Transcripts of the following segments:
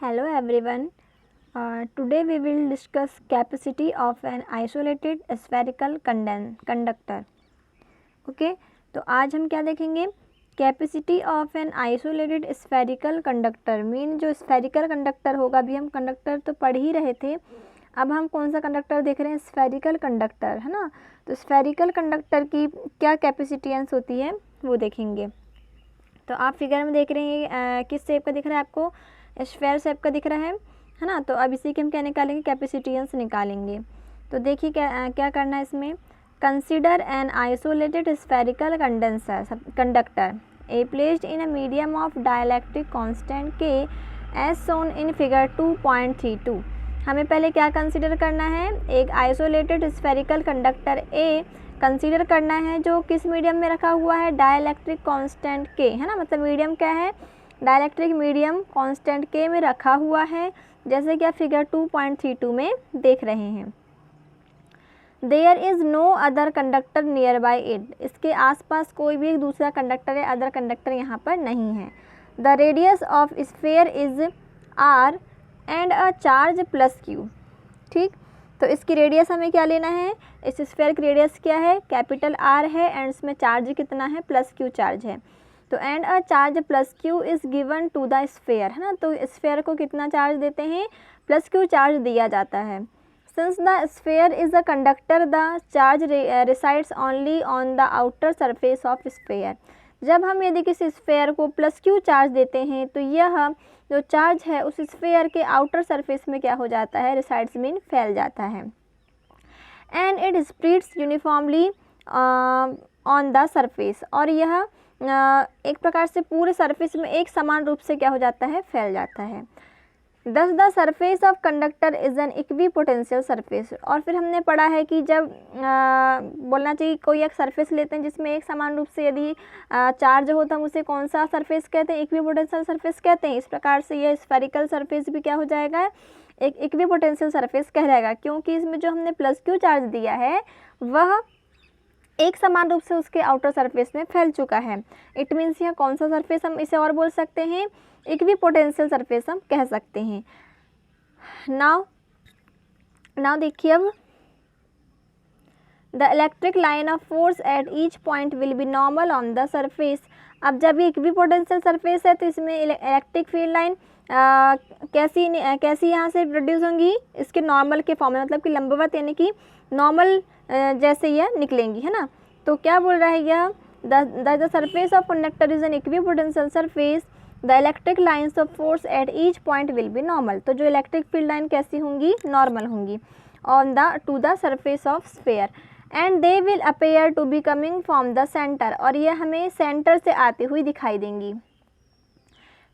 Hello everyone. Today we will discuss capacity of an isolated spherical conductor. Okay, तो आज हम क्या देखेंगे? Capacity of an isolated spherical conductor mean जो spherical conductor होगा, अभी हम कंडक्टर तो पढ़ ही रहे थे, अब हम कौन सा कंडक्टर देख रहे हैं? स्फेरिकल कंडक्टर, है ना। तो स्फेरिकल कंडक्टर की क्या कैपेसिटियंस होती है वो देखेंगे। तो आप फिगर में देख रहे हैं किस शेप का दिख रहा है आपको? स्फेयर शेप का दिख रहा है ना। तो अब इसी के हम क्या निकालेंगे? कैपेसिटियंस निकालेंगे। तो देखिए क्या करना है इसमें। Consider an isolated spherical conductor A placed in a medium of dielectric constant के एज शोन इन फिगर 2.32। हमें पहले क्या कंसिडर करना है? एक isolated spherical conductor A consider करना है जो किस मीडियम में रखा हुआ है? डाइलेक्ट्रिक कांस्टेंट के, है ना। मतलब मीडियम क्या है? डाइलेक्ट्रिक मीडियम कांस्टेंट के में रखा हुआ है, जैसे कि आप फिगर 2.32 में देख रहे हैं। There is no other conductor near by it. इसके आसपास कोई भी दूसरा कंडक्टर या अदर कंडक्टर यहाँ पर नहीं है। The radius of sphere is R and a charge plus Q. ठीक, तो इसकी रेडियस हमें क्या लेना है? इस स्फेयर की रेडियस क्या है? कैपिटल आर है एंड इसमें चार्ज कितना है? प्लस क्यू चार्ज है। तो and a charge plus Q is given to the sphere, है ना। तो स्फेयर को कितना चार्ज देते हैं? प्लस क्यू चार्ज दिया जाता है। Since the sphere is a conductor the charge resides only on the outer surface of sphere. जब हम यदि किसी स्फेयर को प्लस क्यू चार्ज देते हैं तो यह जो चार्ज है उस स्फेयर के आउटर सरफेस में क्या हो जाता है? रिसाइड्स मीन फैल जाता है। And it spreads uniformly on the surface, और यह एक प्रकार से पूरे सरफेस में एक समान रूप से क्या हो जाता है? फैल जाता है। दस the surface of conductor is an equipotential surface. और फिर हमने पढ़ा है कि जब बोलना चाहिए कोई एक सरफेस लेते हैं जिसमें एक समान रूप से यदि चार्ज हो तो हम उसे कौन सा सरफेस कहते हैं? इक्विपोटेंशियल सरफेस कहते हैं। इस प्रकार से यह स्फेरिकल सरफेस भी क्या हो जाएगा? एक इक्विपोटेंशियल सरफेस कहलाएगा, क्योंकि इसमें जो हमने प्लस क्यू चार्ज दिया है वह एक समान रूप से उसके आउटर सरफेस में फैल चुका है। इट मीन्स यह कौन सा सरफेस हम इसे और बोल सकते हैं? इक्विपोटेंशियल सरफेस हम कह सकते हैं। नाउ देखिए, अब the electric line of force at each point will be normal on the surface. अब जब ये इक्विपोटेंशियल सरफेस है तो इसमें इलेक्ट्रिक फील्ड लाइन कैसी यहाँ से प्रोड्यूस होंगी? इसके नॉर्मल के फॉर्म में, मतलब कि लंबवत, यानी कि नॉर्मल जैसे यह निकलेंगी, है ना। तो क्या बोल रहा है यह? The surface of conductor is an equipotential surface, the electric lines of force at each point will be normal. तो जो इलेक्ट्रिक फील्ड लाइन कैसी होंगी? नॉर्मल होंगी on to the surface of sphere, and they will appear to be coming from the centre, और ये हमें centre से आती हुई दिखाई देंगी।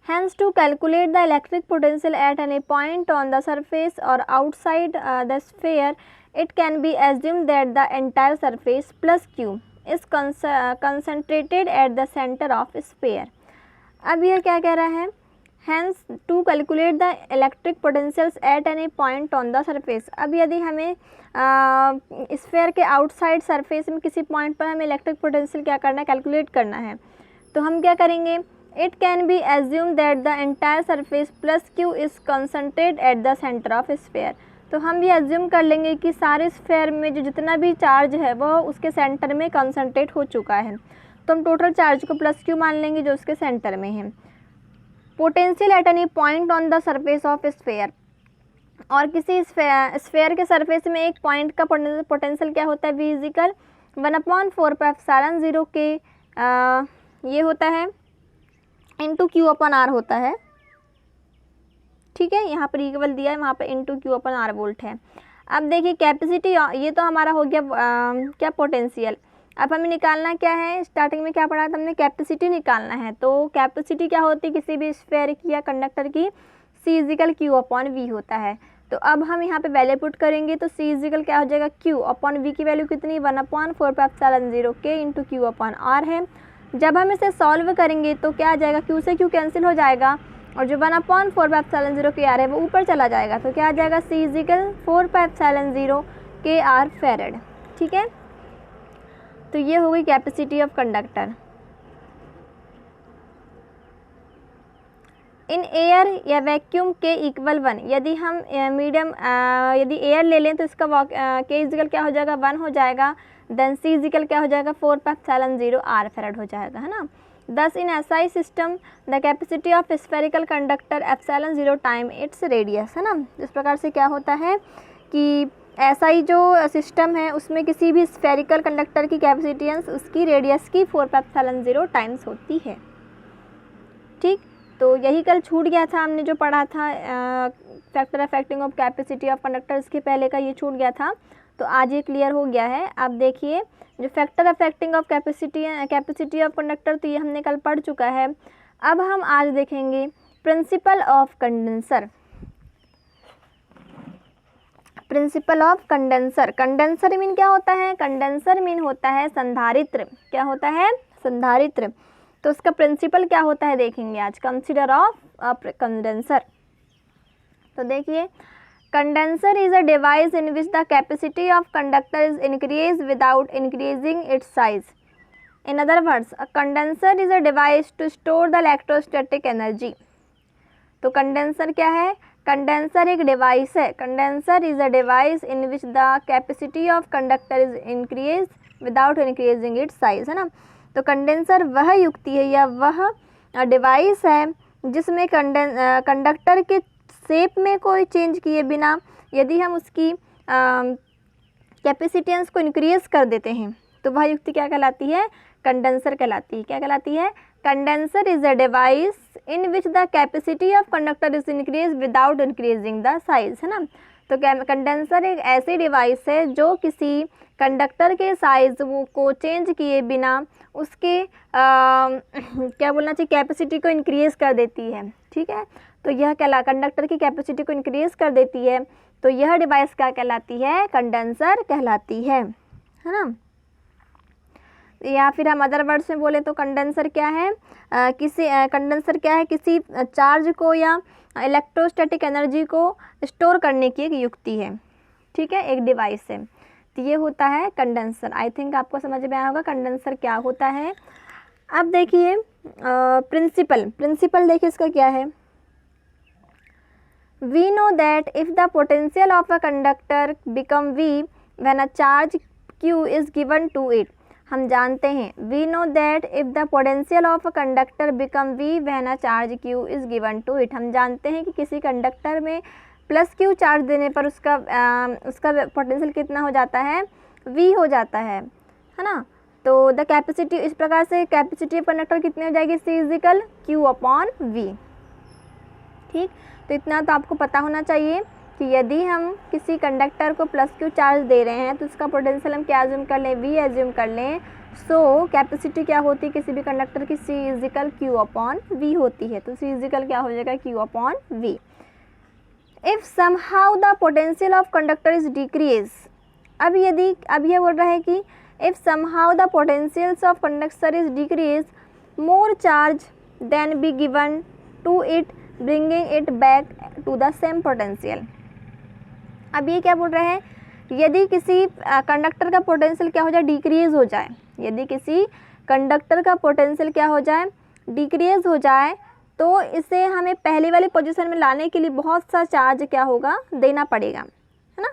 Hence, to calculate the electric potential at any point on the surface or outside the sphere, it can be assumed that the entire surface plus Q is concentrated at the center of sphere. अब यह क्या कह रहा है? Hence, to calculate the electric potentials at any point on the surface. अब यदि हमें sphere के आउटसाइड सरफेस में किसी पॉइंट पर हमें इलेक्ट्रिक पोटेंशियल क्या करना है? कैलकुलेट करना है। तो हम क्या करेंगे? It can be assumed that the entire surface plus Q is concentrated at the center of sphere. तो हम ये एज्यूम कर लेंगे कि सारे स्फेयर में जो जितना भी चार्ज है वह उसके सेंटर में कंसंट्रेट हो चुका है। तो हम टोटल चार्ज को प्लस क्यू मान लेंगे जो उसके सेंटर में है। Potential at any point on the surface of sphere, और किसी स्फेयर के सरफेस में एक पॉइंट का पोटेंशियल क्या होता है? V इजिकल 1/4πε0 के ये होता है इंटू क्यू अपन आर होता है। ठीक है, यहाँ पर इक्वल दिया है, वहाँ पर into Q upon R volt है। अब देखिए कैपेसिटी, ये तो हमारा हो गया क्या? पोटेंशियल। अब हमें निकालना क्या है? स्टार्टिंग में क्या पढ़ा था हमने? कैपेसिटी निकालना है। तो कैपेसिटी क्या होती है किसी भी स्फेयर की या कंडक्टर की? C is equal Q upon V होता है। तो अब हम यहाँ पे वैल्यू पुट करेंगे तो C इजिकल क्या हो जाएगा? क्यू अपॉन वी की वैल्यू कितनी? 1/4πε0 के इंटू क्यू अपॉन आर है। जब हम इसे सॉल्व करेंगे तो क्या आ जाएगा? क्यू से क्यू कैंसिल हो जाएगा, और जो 1/4πε0 के आर है वो ऊपर चला जाएगा। तो क्या आ जाएगा? C इजिकल 4πε0 के आर फेरेड। ठीक है, तो ये हो गई capacity of conductor. In air या वैक्यूम के इक्वल 1, यदि हम मीडियम यदि एयर ले लें तो इसका के इजिकल क्या हो जाएगा 1 हो जाएगा, देन सी इजिकल क्या हो जाएगा 4πε0 r फैराड हो जाएगा, है ना। This in SI system the capacity of spherical conductor ε0 time its radius, है ना। इस प्रकार से क्या होता है कि एसआई जो सिस्टम है उसमें किसी भी स्फेरिकल कंडक्टर की कैपेसिटेंस उसकी रेडियस की 4πε0 टाइम्स होती है। ठीक, तो यही कल छूट गया था, हमने जो पढ़ा था factor affecting of capacity of conductor, इसके पहले का ये छूट गया था, तो आज ये क्लियर हो गया है। अब देखिए जो factor affecting of capacity of conductor, तो ये हमने कल पढ़ चुका है। अब हम आज देखेंगे principle of condenser. Principle of condenser, condenser mean क्या होता है, कंडेंसर मीन होता है संधारित्र। क्या होता है, संधारित्र। तो उसका प्रिंसिपल क्या होता है देखेंगे आज, कंसीडर ऑफ कंडेंसर। तो देखिए condenser is a device in which the capacity of conductor is increase without increasing its size. In other words a condenser is a device to store the electrostatic energy. तो condenser क्या है, condenser एक device है। Condenser is a device in which the capacity of conductor is increase without increasing its size, है ना। तो condenser वह युक्ति है या वह डिवाइस है जिसमें कंडक्टर के शेप में कोई चेंज किए बिना यदि हम उसकी कैपेसिटेंस को इंक्रीज कर देते हैं तो वह युक्ति क्या कहलाती है, कंडेंसर कहलाती है। क्या कहलाती है, condenser is a device in which the capacity of conductor is increase without increasing the size, है ना। तो कंडेंसर एक ऐसी डिवाइस है जो किसी कंडक्टर के साइज को चेंज किए बिना उसके क्या बोलना चाहिए, कैपेसिटी को इंक्रीज कर देती है। ठीक है, तो यह कंडक्टर की कैपेसिटी को इंक्रीज कर देती है, तो यह डिवाइस क्या कहलाती है, कंडेंसर कहलाती है ना। या फिर हम अदर वर्ड्स में बोले तो कंडेंसर क्या है, कंडेंसर क्या है, किसी चार्ज को या इलेक्ट्रोस्टैटिक एनर्जी को स्टोर करने की एक युक्ति है। ठीक है, एक डिवाइस है, तो ये होता है कंडेंसर। आई थिंक आपको समझ में आया होगा कंडेंसर क्या होता है। अब देखिए प्रिंसिपल देखिए इसका क्या है। We know that if the potential of a conductor become V when a charge Q is given to it, हम जानते हैं we know that if the potential of a conductor become V when a charge Q is given to it, हम जानते हैं कि किसी conductor में plus Q charge देने पर उसका पोटेंशियल कितना हो जाता है, V हो जाता है ना। तो द कैपेसिटी, इस प्रकार से कैपेसिटी ऑफ कंडक्टर कितनी हो जाएगी, C is equal Q upon V। ठीक, तो इतना तो आपको पता होना चाहिए कि यदि हम किसी कंडक्टर को प्लस Q चार्ज दे रहे हैं तो उसका पोटेंशियल हम क्या एज्यूम कर लें, V एज्यूम कर लें। सो कैपेसिटी क्या होती है किसी भी कंडक्टर की, C is equal Q upon V होती है। तो C इजिकल क्या हो जाएगा, Q upon V। If somehow the potential of conductor is decrease, अब ये बोल रहा है कि if somehow the potentials of conductor is decrease more charge then be given to it bringing it back to the same potential. अब ये क्या बोल रहे हैं, यदि किसी कंडक्टर का पोटेंशियल क्या हो जाए, डिक्रीज हो जाए, यदि किसी कंडक्टर का पोटेंशियल क्या हो जाए, डिक्रीज हो जाए, तो इसे हमें पहली वाली पोजीशन में लाने के लिए बहुत सा चार्ज क्या होगा, देना पड़ेगा, है ना।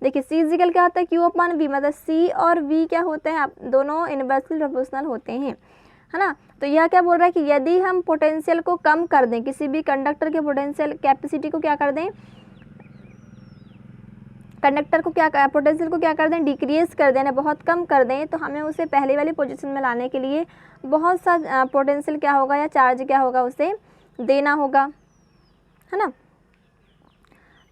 देखिए C इजिकल क्या होता है, Q अपॉन V, मतलब C और V क्या होते हैं, दोनों इनवर्सली प्रोपोर्शनल होते हैं, है ना। तो यह क्या बोल रहा है कि यदि हम पोटेंशियल को कम कर दें, किसी भी कंडक्टर के पोटेंशियल कैपेसिटी को क्या कर दें, कंडक्टर को क्या, पोटेंशियल को क्या कर दें, डिक्रीज कर देना, बहुत कम कर दें, तो हमें उसे पहले वाली पोजीशन में लाने के लिए बहुत सा पोटेंशियल क्या होगा या चार्ज क्या होगा उसे देना होगा, है ना।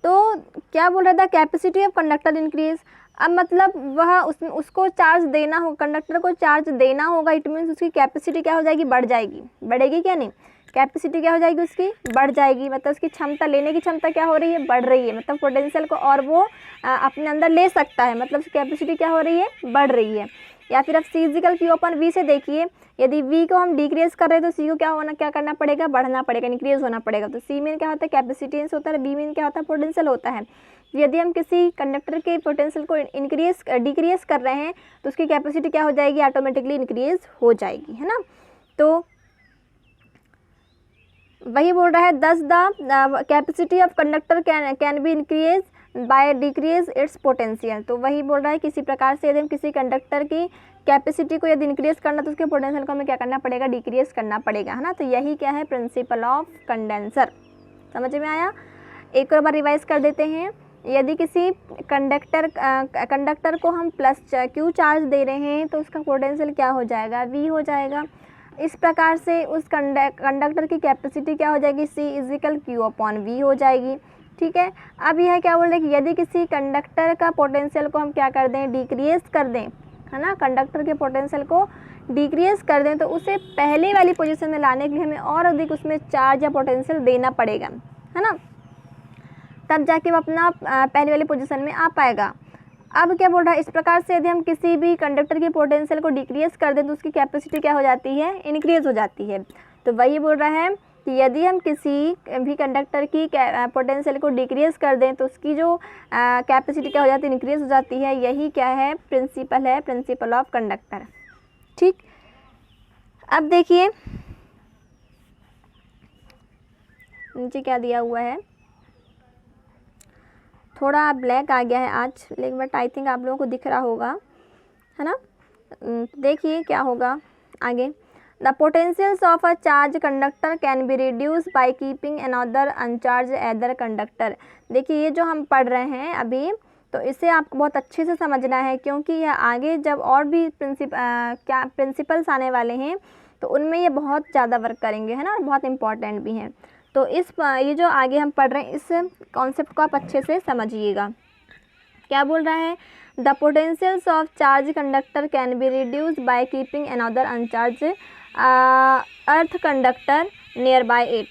तो क्या बोल रहा था, कैपेसिटी ऑफ कंडक्टर इंक्रीज। अब मतलब वह उसको चार्ज देना हो, कंडक्टर को चार्ज देना होगा, इट मीन्स उसकी कैपेसिटी क्या हो जाएगी, बढ़ जाएगी, बढ़ेगी क्या नहीं, कैपेसिटी क्या हो जाएगी उसकी, बढ़ जाएगी। मतलब उसकी क्षमता, लेने की क्षमता क्या हो रही है, बढ़ रही है, मतलब पोटेंशियल को और वो अपने अंदर ले सकता है, मतलब उसकी कैपेसिटी क्या हो रही है, बढ़ रही है। या फिर अब C इजिकल Q अपन V से देखिए, यदि V को हम डिक्रीज कर रहे हैं तो C को क्या करना पड़ेगा, बढ़ना पड़ेगा, इंक्रीज होना पड़ेगा। तो C मीन क्या होता है, कैपेसिटेंस होता है, B मीन क्या होता है, पोटेंशियल होता है। यदि हम किसी कंडक्टर के पोटेंशियल को डिक्रीज कर रहे हैं तो उसकी कैपेसिटी क्या हो जाएगी, ऑटोमेटिकली इंक्रीज हो जाएगी, है ना। तो वही बोल रहा है दस the capacity of conductor can be increase by decrease its potential. तो वही बोल रहा है किसी प्रकार से यदि हम किसी कंडक्टर की कैपेसिटी को यदि इंक्रीज करना तो उसके पोटेंशियल को हमें क्या करना पड़ेगा, डिक्रीज करना पड़ेगा, है ना। तो यही क्या है, प्रिंसिपल ऑफ कंडेंसर। समझ में आया। एक और बार रिवाइज कर देते हैं। यदि किसी कंडक्टर को हम प्लस क्यू चार्ज दे रहे हैं तो उसका पोटेंशियल क्या हो जाएगा, वी हो जाएगा। इस प्रकार से उस कंडक्टर की कैपेसिटी क्या हो जाएगी, सी इजिकल क्यू अपॉन वी हो जाएगी। ठीक है। अब यह क्या बोल रहे हैं कि यदि किसी कंडक्टर का पोटेंशियल को हम क्या कर दें, डिक्रीज कर दें, है ना, कंडक्टर के पोटेंशियल को डिक्रीज कर दें तो उसे पहले वाली पोजीशन में लाने के लिए हमें और अधिक उसमें चार्ज या पोटेंशियल देना पड़ेगा, है ना, तब जाके वो अपना पहले वाली पोजीशन में आ पाएगा। अब क्या बोल रहा है, इस प्रकार से यदि हम किसी भी कंडक्टर की पोटेंशियल को डिक्रीज कर दें तो उसकी कैपेसिटी क्या हो जाती है, इंक्रीज हो जाती है। तो वही बोल रहा है कि यदि हम किसी भी कंडक्टर की पोटेंशियल को डिक्रीज कर दें तो उसकी जो कैपेसिटी क्या हो जाती है, इंक्रीज हो जाती है। यही क्या है, प्रिंसिपल है, प्रिंसिपल ऑफ कंडक्टर। ठीक। अब देखिए नीचे क्या दिया हुआ है, थोड़ा ब्लैक आ गया है आज, लेकिन बट आई थिंक आप लोगों को दिख रहा होगा, है ना। देखिए क्या होगा आगे। The potentials of a charge conductor can be reduce by keeping another अनचार्ज other conductor. देखिए ये जो हम पढ़ रहे हैं अभी, तो इसे आपको बहुत अच्छे से समझना है, क्योंकि यह आगे जब और भी प्रिंसिपल्स आने वाले हैं तो उनमें ये बहुत ज़्यादा वर्क करेंगे, है ना, और बहुत इंपॉर्टेंट भी हैं। तो ये जो आगे हम पढ़ रहे हैं इस कॉन्सेप्ट को आप अच्छे से समझिएगा। क्या बोल रहा है, the potentials of charge conductor can be reduce by keeping another अनचार्ज earth conductor near by it.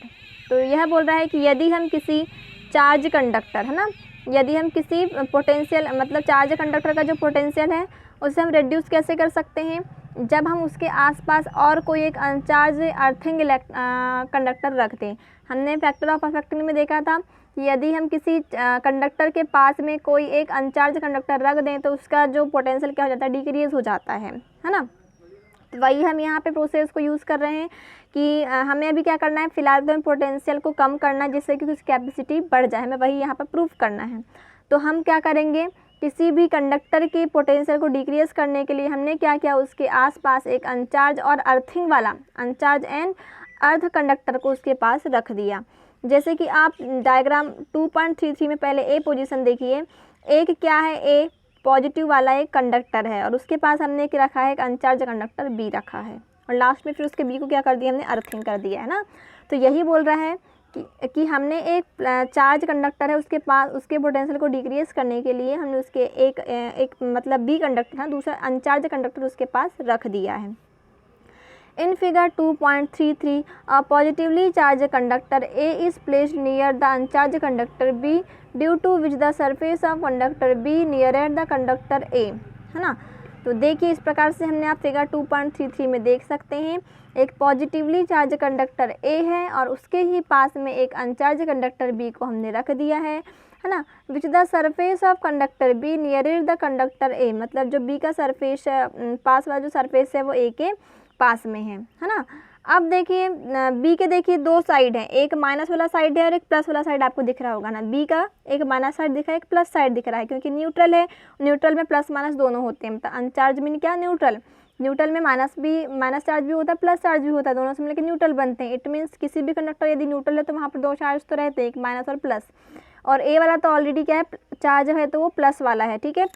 तो यह बोल रहा है कि यदि हम किसी चार्ज कंडक्टर, है ना, यदि हम किसी पोटेंशियल मतलब चार्ज कंडक्टर का जो पोटेंशियल है उसे हम रिड्यूस कैसे कर सकते हैं, जब हम उसके आसपास और कोई एक अनचार्ज अर्थिंग कंडक्टर रख दें। हमने फैक्टर ऑफ परफेक्टिंग में देखा था कि यदि हम किसी कंडक्टर के पास में कोई एक अनचार्ज कंडक्टर रख दें तो उसका जो पोटेंशियल क्या हो जाता है, डिक्रीज हो जाता है ना। तो वही हम यहाँ पे प्रोसेस को यूज़ कर रहे हैं कि हमें अभी क्या करना है, फिलहाल तो हमें पोटेंशियल को कम करना है जिससे कि उसकी कैपेसिटी बढ़ जाए, हमें वही यहाँ पर प्रूफ करना है। तो हम क्या करेंगे, किसी भी कंडक्टर की पोटेंशियल को डिक्रीज करने के लिए हमने क्या किया, उसके आसपास एक अनचार्ज और अर्थिंग वाला अनचार्ज एंड अर्थ कंडक्टर को उसके पास रख दिया। जैसे कि आप डायग्राम 2.33 में पहले ए पोजीशन देखिए, एक क्या है, ए पॉजिटिव वाला एक कंडक्टर है और उसके पास हमने क्या रखा है, एक अनचार्ज कंडक्टर बी रखा है, और लास्ट में फिर उसके बी को क्या कर दिया, हमने अर्थिंग कर दिया, है ना। तो यही बोल रहा है कि हमने एक चार्ज कंडक्टर है उसके पास उसके पोटेंशियल को डिक्रीज करने के लिए हमने उसके एक मतलब बी कंडक्टर है, दूसरा अनचार्ज कंडक्टर उसके पास रख दिया है। In figure 2.33, a positively charged conductor A is placed near the uncharged conductor B, due to which the surface of conductor B nearer the conductor A, है ना। तो देखिए इस प्रकार से हमने आप फिगर 2.33 में देख सकते हैं, एक पॉजिटिवली चार्ज कंडक्टर A है और उसके ही पास में एक अनचार्ज कंडक्टर B को हमने रख दिया है ना। Which the surface of conductor B nearer the conductor A, मतलब जो B का सरफेस पास वाला जो सरफेस है वो A के पास में है ना। अब देखिए बी के देखिए दो साइड है, एक माइनस वाला साइड है और एक प्लस वाला साइड आपको दिख रहा होगा ना। बी का एक माइनस साइड दिख रहा है, एक प्लस साइड दिख रहा है, क्योंकि न्यूट्रल है, न्यूट्रल में प्लस माइनस दोनों होते हैं। मतलब अनचार्ज मीन क्या, न्यूट्रल, न्यूट्रल में माइनस चार्ज भी होता है प्लस चार्ज भी होता है, दोनों से मिलकर न्यूट्रल बनते हैं। इट मीन्स किसी भी कंडक्टर यदि न्यूट्रल है तो वहाँ पर दो चार्ज तो रहते हैं, एक माइनस और प्लस, और ए वाला तो ऑलरेडी क्या है, चार्ज है तो वो प्लस वाला है, ठीक है।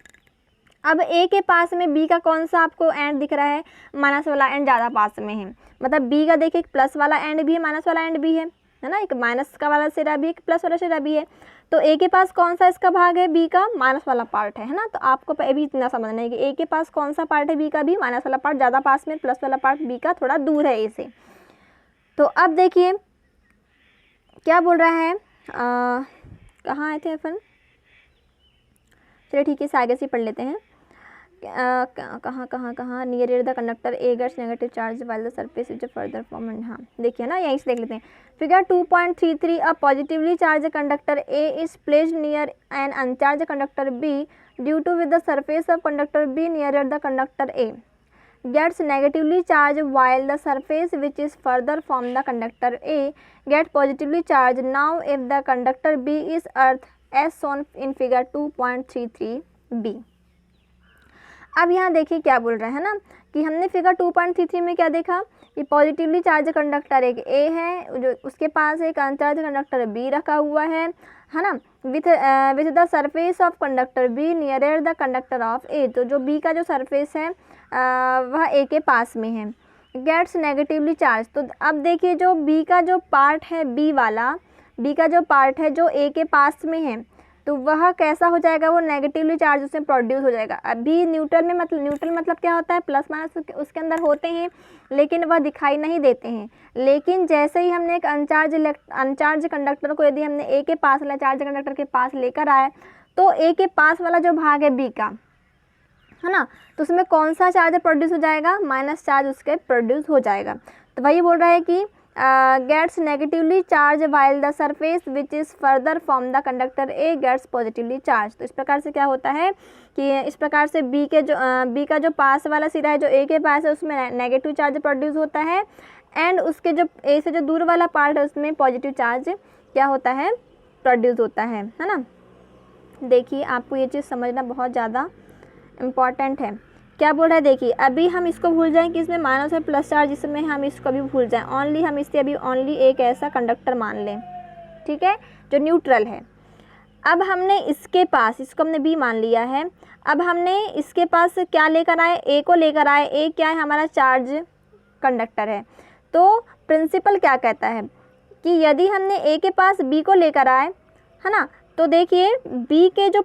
अब ए के पास में बी का कौन सा आपको एंड दिख रहा है, माइनस वाला एंड ज़्यादा पास में है। मतलब बी का देखिए एक प्लस वाला एंड भी है, माइनस वाला एंड भी है ना, एक माइनस का वाला सिरा भी, एक प्लस वाला सिरा भी है। तो ए के पास कौन सा इसका भाग है, बी का माइनस वाला पार्ट है ना। तो आपको अभी इतना समझना है कि ए के पास कौन सा पार्ट है, बी का भी माइनस वाला पार्ट ज़्यादा पास में, प्लस वाला पार्ट बी का थोड़ा दूर है ए से। तो अब देखिए क्या बोल रहा है, कहाँ आए थे अपन, चलिए ठीक है, इसे आगे से पढ़ लेते हैं। कहाँ near the conductor A gets negative charge while the surface is further form. हाँ देखिए ना, यहीं से देख लेते हैं। Figure 2.33, a positively charge conductor A is placed near an uncharge conductor B due to with the surface of conductor B near the conductor A. gets negatively charged while the surface which is further from the conductor A gets positively charged. Now if the conductor B is earth as shown in figure 2.33b. अब यहाँ देखिए क्या बोल रहा है ना कि हमने फिगर 2.33 में क्या देखा कि पॉजिटिवली चार्ज कंडक्टर एक ए है, जो उसके पास एक अनचार्ज कंडक्टर बी रखा हुआ है ना, with the surface of conductor B nearer the conductor of A. तो जो बी का जो सरफेस है वह ए के पास में है। Gets negatively charge. तो अब देखिए जो बी का जो पार्ट है, बी का जो पार्ट है जो ए के पास में है, तो वह कैसा हो जाएगा, वो नेगेटिवली चार्ज उसमें प्रोड्यूस हो जाएगा। अभी न्यूट्रल में न्यूट्रल मतलब क्या होता है, प्लस माइनस उसके अंदर होते हैं लेकिन वह दिखाई नहीं देते हैं। लेकिन जैसे ही हमने एक अनचार्ज कंडक्टर को यदि हमने ए के पास वाला चार्ज कंडक्टर के पास लेकर आए, तो ए के पास वाला जो भाग है बी का, है ना, तो उसमें कौन सा चार्ज प्रोड्यूस हो जाएगा, माइनस चार्ज उसके प्रोड्यूस हो जाएगा। तो वही बोल रहा है कि gets negatively charged while the surface which is further from the conductor A gets positively charged। तो इस प्रकार से क्या होता है कि इस प्रकार से B का जो पास वाला सिरा है जो A के पास है उसमें नेगेटिव चार्ज प्रोड्यूस होता है, एंड उसके जो A से जो दूर वाला पार्ट है उसमें पॉजिटिव चार्ज क्या होता है, प्रोड्यूस होता है ना। देखिए आपको ये चीज़ समझना बहुत ज़्यादा इम्पॉर्टेंट है। क्या बोल रहा है, देखिए अभी हम इसको भूल जाएं कि इसमें माइनस और प्लस चार्ज, इसमें हम इसको भी भूल जाएं, ओनली हम इससे अभी ओनली एक ऐसा कंडक्टर मान लें, ठीक है, जो न्यूट्रल है। अब हमने इसके पास, इसको हमने बी मान लिया है, अब हमने इसके पास क्या लेकर आए, ए को लेकर आए। ए क्या है, हमारा चार्ज कंडक्टर है। तो प्रिंसिपल क्या कहता है कि यदि हमने ए के पास बी को लेकर आए, है ना, तो देखिए बी के जो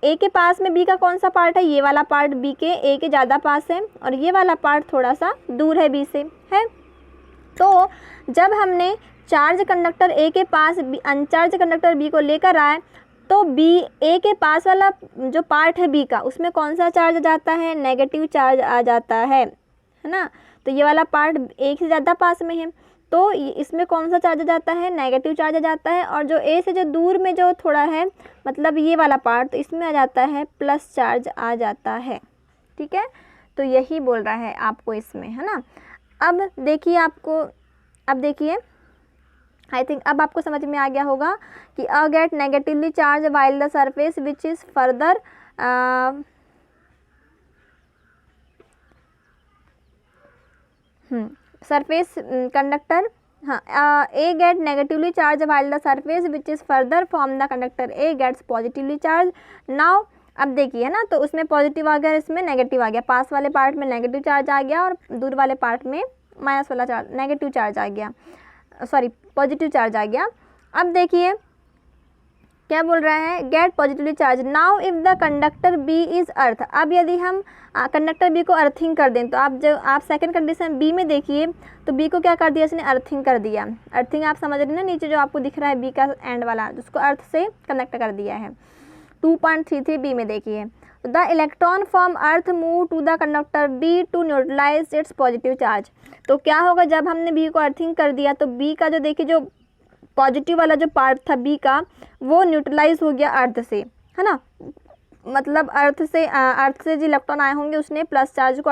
ए के पास में बी का कौन सा पार्ट है, ये वाला पार्ट बी के ए के ज़्यादा पास है और ये वाला पार्ट थोड़ा सा दूर है बी से, है। तो जब हमने चार्ज कंडक्टर ए के पास अनचार्ज कंडक्टर बी को लेकर आए, तो बी ए के पास वाला जो पार्ट है बी का, उसमें कौन सा चार्ज आ जाता है, नेगेटिव चार्ज आ जाता है ना। तो ये वाला पार्ट ए से ज़्यादा पास में है, तो इसमें कौन सा चार्ज आ जाता है, नेगेटिव चार्ज आ जाता है। और जो ए से जो दूर में जो थोड़ा है, मतलब ये वाला पार्ट, तो इसमें आ जाता है प्लस चार्ज आ जाता है, ठीक है। तो यही बोल रहा है आपको इसमें, है ना। अब देखिए आई थिंक अब आपको समझ में आ गया होगा कि A get negatively charge while the surface which is further surface conductor, हाँ, A get negatively charge while the surface which is further from the conductor A gets positively charge. Now अब देखिए ना, तो उसमें पॉजिटिव आ गया, इसमें negative आ गया, पास वाले पार्ट में नेगेटिव चार्ज आ गया और दूर वाले पार्ट में माइनस वाला चार्ज, नेगेटिव चार्ज आ गया, सॉरी पॉजिटिव चार्ज आ गया। अब देखिए क्या बोल रहा है, get positively charge. Now if the conductor B is earth. अब यदि हम कंडक्टर बी को अर्थिंग कर दें, तो आप सेकंड कंडीशन बी में देखिए, तो बी को क्या कर दिया, इसने अर्थिंग कर दिया। अर्थिंग आप समझ रहे हैं ना, नीचे जो आपको दिख रहा है बी का एंड वाला, उसको अर्थ से कनेक्ट कर दिया है। 2.33 बी में देखिए, the electron from earth move to the conductor B to neutralise its positive charge. तो क्या होगा, जब हमने बी को अर्थिंग कर दिया, तो बी का जो देखिए जो पॉजिटिव वाला जो पार्ट था बी का, वो न्यूट्रलाइज हो गया अर्थ से, है ना। मतलब अर्थ से जो इलेक्ट्रॉन आए होंगे उसने प्लस चार्ज को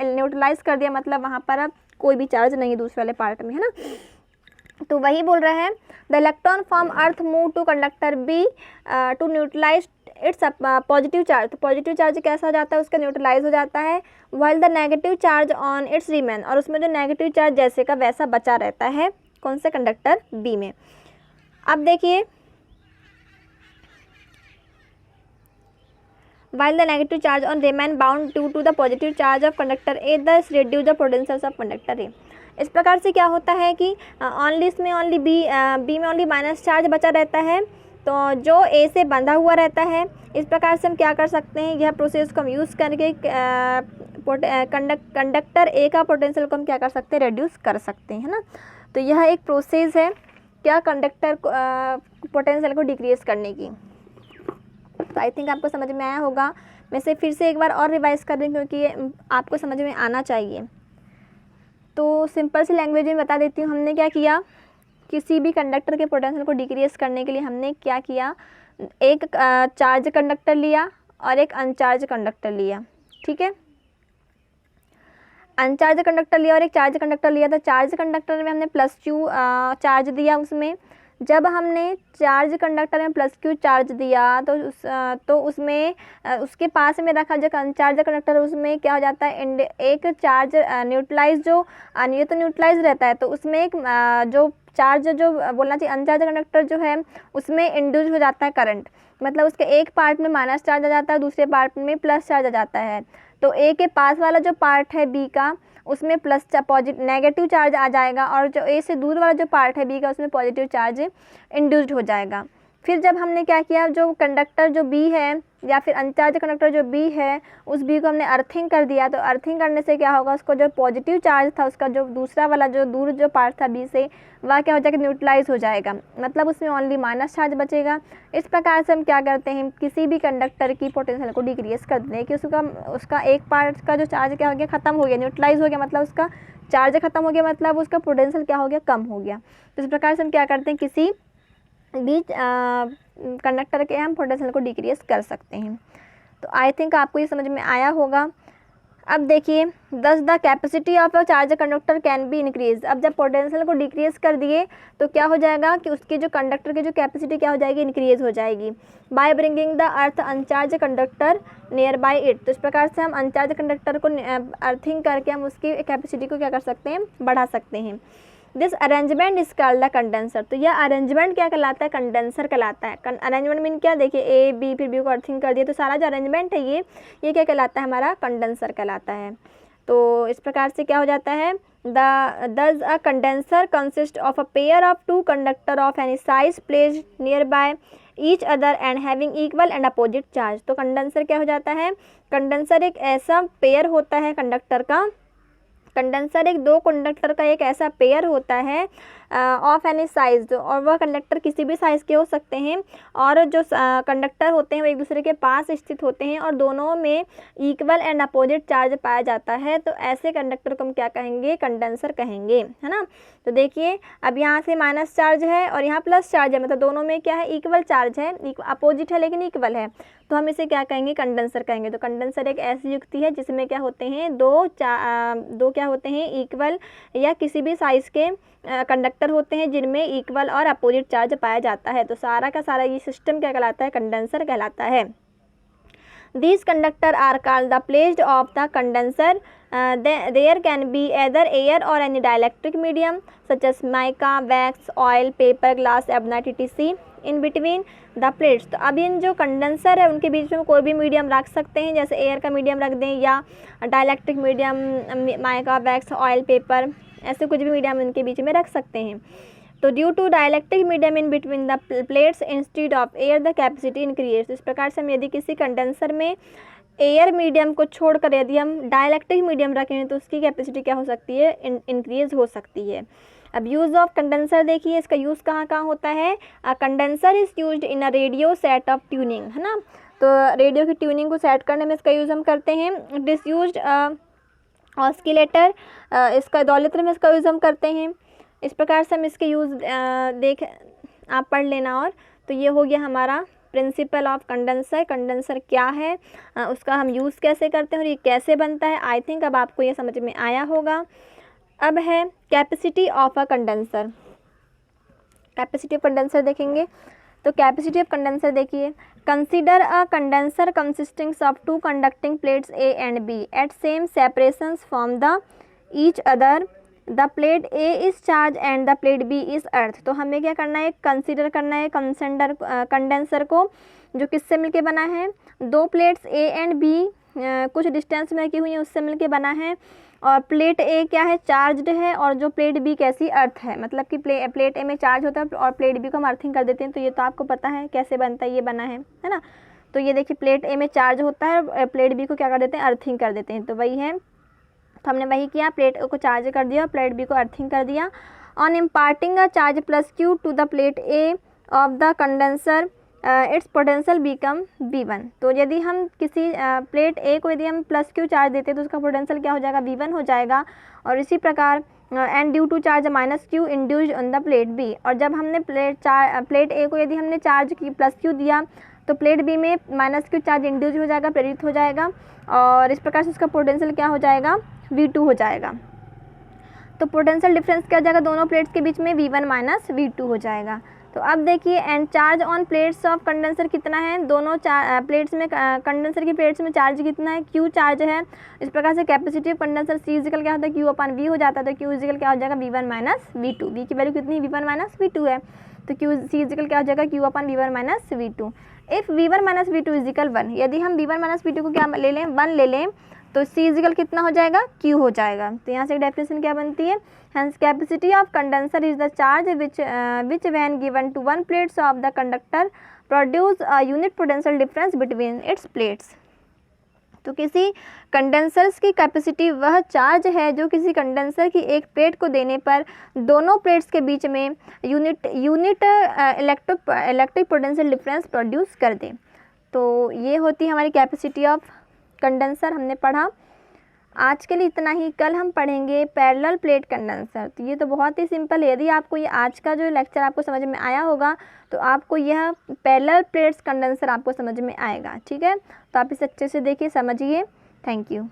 न्यूट्रलाइज कर दिया, मतलब वहाँ पर अब कोई भी चार्ज नहीं दूसरे वाले पार्ट में, है ना। तो वही बोल रहे हैं, the electron from earth move to conductor B to neutralise its positive charge. तो पॉजिटिव चार्ज कैसा हो जाता है, उसका न्यूट्रलाइज हो जाता है, while the negative charge on its remain. और उसमें जो नेगेटिव चार्ज जैसे का वैसा बचा रहता है, कौन से कंडक्टर बी में। अब देखिए, while the negative charge on remain bound due to the positive charge of conductor A, thus reduce the potentials of conductor A। इस प्रकार से क्या होता है कि ओनली इसमें ओनली बी में ओनली माइनस चार्ज बचा रहता है, तो जो ए से बंधा हुआ रहता है। इस प्रकार से हम क्या कर सकते हैं, यह प्रोसेस को हम यूज़ करके कंडक्टर ए का पोटेंशियल को हम क्या कर सकते हैं, रिड्यूस कर सकते हैं, है ना। तो यह एक प्रोसेस है क्या, कंडक्टर पोटेंशियल को डिक्रीज करने की। तो आई थिंक आपको समझ में आया होगा। मैं इसे फिर से एक बार और रिवाइज कर रही हूँ क्योंकि ये आपको समझ में आना चाहिए। तो सिंपल सी लैंग्वेज में बता देती हूँ, हमने क्या किया, किसी भी कंडक्टर के पोटेंशियल को डिक्रीज करने के लिए हमने क्या किया, एक चार्ज कंडक्टर लिया और एक अनचार्ज कंडक्टर लिया, ठीक है। अनचार्ज कंडक्टर लिया और एक चार्ज कंडक्टर लिया। तो चार्ज कंडक्टर में हमने +Q चार्ज दिया उसमें। जब हमने चार्ज कंडक्टर में +Q चार्ज दिया तो उसमें उसके पास में रखा जो अनचार्ज कंडक्टर है उसमें क्या हो जाता है, एक चार्ज न्यूट्रलाइज, जो ये तो न्यूट्रलाइज रहता है, तो उसमें एक जो चार्ज जो बोलना चाहिए अनचार्ज कंडक्टर जो है उसमें इंड्यूस हो जाता है करंट। मतलब उसके एक पार्ट में माइनस चार्ज आ जाता है, दूसरे पार्ट में प्लस चार्ज आ जाता है। तो ए के पास वाला जो पार्ट है बी का उसमें नेगेटिव चार्ज आ जाएगा, और जो ए से दूर वाला जो पार्ट है बी का उसमें पॉजिटिव चार्ज इंड्यूस्ड हो जाएगा। फिर जब हमने क्या किया, जो कंडक्टर जो बी है या फिर अनचार्ज कंडक्टर जो बी है उस बी को हमने अर्थिंग कर दिया। तो अर्थिंग करने से क्या होगा, उसको जो पॉजिटिव चार्ज था उसका जो दूसरा वाला जो दूर जो पार्ट था बी से वह क्या हो जाएगा, न्यूट्रलाइज हो जाएगा, मतलब उसमें ओनली माइनस चार्ज बचेगा। इस प्रकार से हम क्या करते हैं, किसी भी कंडक्टर की पोटेंशियल को डिक्रीज कर देते हैं कि उसका एक पार्ट का जो चार्ज क्या हो गया, ख़त्म हो गया, न्यूट्रलाइज हो गया, मतलब उसका चार्ज ख़त्म हो गया, मतलब उसका पोटेंशियल क्या हो गया, कम हो गया। तो इस प्रकार से हम क्या करते हैं, किसी भी कंडक्टर के हम पोटेंशियल को डिक्रीज कर सकते हैं। तो आई थिंक आपको ये समझ में आया होगा। अब देखिए, दस the capacity of a charge conductor can be increase. अब जब पोटेंशियल को डिक्रीज कर दिए तो क्या हो जाएगा कि उसकी जो कंडक्टर की जो कैपेसिटी क्या हो जाएगी, इंक्रीज हो जाएगी, by bringing the earth अनचार्ज conductor near by it. तो इस प्रकार से हम अनचार्ज कंडक्टर को अर्थिंग करके हम उसकी कैपेसिटी को क्या कर सकते हैं, बढ़ा सकते हैं। This arrangement is called the condenser. तो यह अरेंजमेंट क्या कहलाता है, कंडेंसर कहलाता है। अरेंजमेंट मीन क्या, देखिए ए बी फिर बी को अर्थिंग कर दिया, तो सारा जो अरेंजमेंट है ये क्या कहलाता है, हमारा कंडेंसर कहलाता है। तो इस प्रकार से क्या हो जाता है, thus a condenser consists of a pair of two conductor of any size placed nearby each other and having equal and opposite charge। तो कंडेंसर क्या हो जाता है, कंडेंसर एक ऐसा पेयर होता है कंडक्टर का, कंडेंसर एक दो कंडक्टर का एक ऐसा पेयर होता है ऑफ एनी साइज, और वह कंडक्टर किसी भी साइज़ के हो सकते हैं, और जो कंडक्टर होते हैं वो एक दूसरे के पास स्थित होते हैं और दोनों में इक्वल एंड अपोजिट चार्ज पाया जाता है। तो ऐसे कंडक्टर को हम क्या कहेंगे, कंडेंसर कहेंगे, है ना। तो देखिए, अब यहाँ से माइनस चार्ज है और यहाँ प्लस चार्ज है, मतलब दोनों में क्या है, इक्वल चार्ज है, अपोजिट है लेकिन इक्वल है, तो हम इसे क्या कहेंगे, कंडेंसर कहेंगे। तो कंडेंसर एक ऐसी युक्ति है जिसमें क्या होते हैं, दो क्या होते हैं, इक्वल या किसी भी साइज़ के कंडक्टर होते हैं जिनमें इक्वल और अपोजिट चार्ज पाया जाता है। तो सारा का सारा ये सिस्टम क्या कहलाता है, कंडेंसर कहलाता है। These conductor are called the placed of the condenser. There can be either air or any dielectric medium such as mica, wax, oil, paper, glass, ebonite, etc. in between the plates। तो अब इन जो condenser है उनके बीच में कोई भी medium रख सकते हैं, जैसे एयर का मीडियम रख दें या dielectric medium, mica, wax, oil, paper, ऐसे कुछ भी मीडियम इनके बीच में रख सकते हैं। तो due to dielectric medium in between the plates instead of air the capacity increase. इस प्रकार से हम यदि किसी कंडेंसर में एयर मीडियम को छोड़कर यदि हम डाइलेक्ट्रिक मीडियम रखें तो उसकी कैपेसिटी क्या हो सकती है, इंक्रीज हो सकती है। अब यूज़ ऑफ कंडेंसर देखिए, इसका यूज़ कहाँ कहाँ होता है। Condenser is used in a radio set of tuning, है ना। तो रेडियो की ट्यूनिंग को सेट करने में इसका यूज़ हम करते हैं। इट इज़ यूज्ड ऑस्किलेटर, इसका दौलत्र में इसका यूज़ हम करते हैं। इस प्रकार से हम इसके यूज़ आप पढ़ लेना। और तो ये हो गया हमारा प्रिंसिपल ऑफ कंडेंसर। कंडेंसर क्या है, उसका हम यूज़ कैसे करते हैं और ये कैसे बनता है। आई थिंक अब आपको ये समझ में आया होगा। अब है capacity of a condenser. Capacity of condenser देखेंगे तो कैपेसिटी ऑफ कंडेंसर देखिए, consider a condenser consisting of two conducting plates A and B at same separations from the each other. The plate A is charge and the plate B is earth. तो हमें क्या करना है, consider करना है condenser को, जो किससे मिलके बना है, दो प्लेट्स ए एंड बी कुछ डिस्टेंस में रखी हुई है उससे मिलके बना है, और प्लेट ए क्या है, चार्ज्ड है, और जो प्लेट बी कैसी, अर्थ है। मतलब कि प्लेट ए में चार्ज होता है और प्लेट बी को हम अर्थिंग कर देते हैं। तो ये तो आपको पता है कैसे बनता है, ये बना है ना। तो ये देखिए, प्लेट ए में चार्ज होता है और प्लेट बी को क्या कर देते हैं, अर्थिंग कर देते हैं। तो वही है, तो हमने वही किया, प्लेट ए को चार्ज कर दिया, प्लेट बी को अर्थिंग कर दिया। On imparting a charge plus Q to the plate A of the condenser its potential become V1। तो यदि हम किसी प्लेट ए को यदि हम प्लस क्यू चार्ज देते हैं तो उसका पोटेंशियल क्या हो जाएगा, V1 हो जाएगा। और इसी प्रकार and due to charge minus Q induced on the plate B. और जब हमने प्लेट ए को यदि हमने चार्ज की प्लस क्यू दिया तो प्लेट बी में माइनस क्यू चार्ज इंड्यूस हो जाएगा, प्रेरित हो जाएगा, और इस प्रकार से उसका पोटेंशियल क्या हो जाएगा, V2 हो जाएगा। तो पोटेंशियल डिफरेंस क्या हो जाएगा, दोनों प्लेट्स के बीच में V1 माइनस V2 हो जाएगा। तो अब देखिए, and charge on plates of condenser कितना है, दोनों प्लेट्स में कंडेंसर की प्लेट्स में चार्ज कितना है, Q चार्ज है। इस प्रकार से capacity of condenser C is equal क्या होता है, Q/V हो जाता है। तो Q इजिकल क्या हो जाएगा, V1 माइनस V2। V की वैल्यू कितनी, V1 माइनस V2 है। तो C इजिकल क्या हो जाएगा, Q/V1 minus V2। If V1 minus V2 is equal 1, यदि हम V1 माइनस V2 को क्या ले लें, 1 ले लें, तो C इजिकल कितना हो जाएगा, Q हो जाएगा। तो यहाँ से डेफिनेशन क्या बनती है, hence capacity of condenser is the charge which when given to one plates of the conductor produce a unit potential difference between its plates। तो किसी कंडेंसर्स की कैपेसिटी वह चार्ज है जो किसी कंडेंसर की एक प्लेट को देने पर दोनों प्लेट्स के बीच में unit electric potential difference produce कर दे। तो ये होती है हमारी कैपेसिटी ऑफ कंडेंसर, हमने पढ़ा। आज के लिए इतना ही, कल हम पढ़ेंगे पैरेलल प्लेट कंडेंसर। तो ये तो बहुत ही सिंपल है। यदि आपको ये आज का जो लेक्चर आपको समझ में आया होगा तो आपको यह पैरेलल प्लेट्स कंडेंसर आपको समझ में आएगा। ठीक है, तो आप इसे अच्छे से देखिए, समझिए। Thank you.